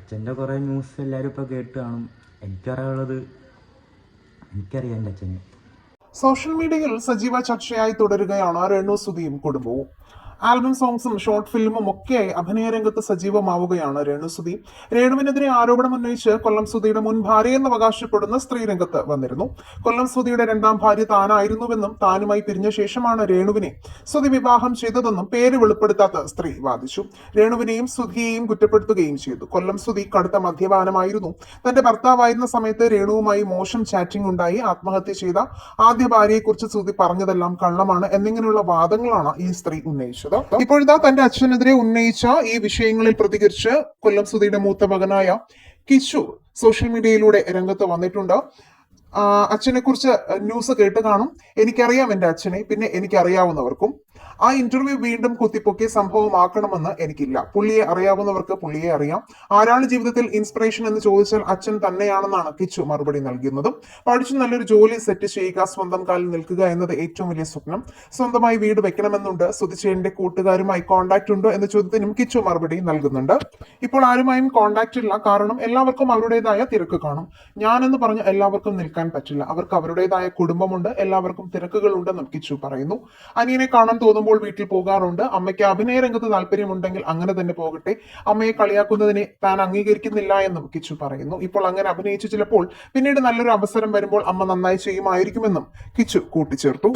അച്ഛൻ്റെ കുറേ ന്യൂസ് എല്ലാവരും ഇപ്പോൾ കേട്ട് കാണും. എനിക്കറിയാനുള്ളത് എനിക്കറിയാം എൻ്റെ അച്ഛനെ. സോഷ്യൽ മീഡിയയിൽ സജീവ ചർച്ചയായി തുടരുകയാണ് രേണു സുധിയും കുടുംബവും. ആൽബം സോങ്സും ഷോർട്ട് ഫിലിമും ഒക്കെയായി അഭിനയ രംഗത്ത് സജീവമാവുകയാണ് രേണു സുധി. രേണുവിനെതിരെ ആരോപണം ഉന്നയിച്ച് കൊല്ലം സുധിയുടെ മുൻ ഭാര്യയെന്ന് അവകാശപ്പെടുന്ന സ്ത്രീ രംഗത്ത് വന്നിരുന്നു. കൊല്ലം സുധിയുടെ രണ്ടാം ഭാര്യ താനായിരുന്നുവെന്നും താനുമായി പിരിഞ്ഞ ശേഷമാണ് രേണുവിനെ സുധി വിവാഹം ചെയ്തതെന്നും പേര് വെളിപ്പെടുത്താത്ത സ്ത്രീ വാദിച്ചു. രേണുവിനെയും സുധിയെയും കുറ്റപ്പെടുത്തുകയും ചെയ്തു. കൊല്ലം സുധി കടുത്ത മദ്യപാനമായിരുന്നു. തന്റെ ഭർത്താവായിരുന്ന സമയത്ത് രേണുവുമായി മോശം ചാറ്റിംഗ് ഉണ്ടായി ആത്മഹത്യ ചെയ്ത ആദ്യ ഭാര്യയെക്കുറിച്ച് സുധി പറഞ്ഞതെല്ലാം കള്ളമാണ് എന്നിങ്ങനെയുള്ള വാദങ്ങളാണ് ഈ സ്ത്രീ ഉന്നയിച്ചത്. ഇപ്പോഴിതാ തന്റെ അച്ഛനെതിരെ ഉന്നയിച്ച ഈ വിഷയങ്ങളിൽ പ്രതികരിച്ച് കൊല്ലം സുധിയുടെ മൂത്ത മകനായ കിച്ചു സോഷ്യൽ മീഡിയയിലൂടെ രംഗത്ത് വന്നിട്ടുണ്ട്. അച്ഛനെ കുറിച്ച് ന്യൂസ് കേട്ട് കാണും. എനിക്കറിയാം എൻ്റെ അച്ഛനെ, പിന്നെ എനിക്കറിയാവുന്നവർക്കും. ആ ഇന്റർവ്യൂ വീണ്ടും കുത്തിപ്പൊക്കി സംഭവമാക്കണമെന്ന് എനിക്കില്ല. പുള്ളിയെ അറിയാവുന്നവർക്ക് പുള്ളിയെ അറിയാം. ആരാണ് ജീവിതത്തിൽ ഇൻസ്പിറേഷൻ എന്ന് ചോദിച്ചാൽ അച്ഛൻ തന്നെയാണെന്നാണ് കിച്ചു മറുപടി നൽകുന്നത്. പഠിച്ചു നല്ലൊരു ജോലി സെറ്റ് ചെയ്യുക, സ്വന്തം കാലിൽ നിൽക്കുക എന്നത് ഏറ്റവും വലിയ സ്വപ്നം. സ്വന്തമായി വീട് വെക്കണമെന്നുണ്ട്. സുധിച്ചേന്റെ കൂട്ടുകാരുമായി കോണ്ടാക്ട് ഉണ്ടോ എന്ന ചോദ്യത്തിനും കിച്ചു മറുപടി നൽകുന്നുണ്ട്. ഇപ്പോൾ ആരുമായും കോണ്ടാക്ട് ഇല്ല. കാരണം എല്ലാവർക്കും അവരുടേതായ തിരക്ക് കാണും. ഞാനെന്ന് പറഞ്ഞ് എല്ലാവർക്കും നിൽക്കാൻ പറ്റില്ല. അവർക്ക് അവരുടേതായ കുടുംബമുണ്ട്. എല്ലാവർക്കും തിരക്കുകളുണ്ടെന്നും കിച്ചു പറയുന്നു. അനിയനെ കാണാൻ തോന്നുമ്പോൾ വീട്ടിൽ പോകാറുണ്ട്. അമ്മയ്ക്ക് അഭിനയ രംഗത്ത് താല്പര്യമുണ്ടെങ്കിൽ അങ്ങനെ തന്നെ പോകട്ടെ. അമ്മയെ കളിയാക്കുന്നതിനെ താൻ അംഗീകരിക്കുന്നില്ല എന്നും കിച്ചു പറയുന്നു. ഇപ്പോൾ അങ്ങനെ അഭിനയിച്ചു ചിലപ്പോൾ പിന്നീട് നല്ലൊരു അവസരം വരുമ്പോൾ അമ്മ നന്നായി ചെയ്യുമായിരിക്കുമെന്നും കിച്ചു കൂട്ടിച്ചേർത്തു.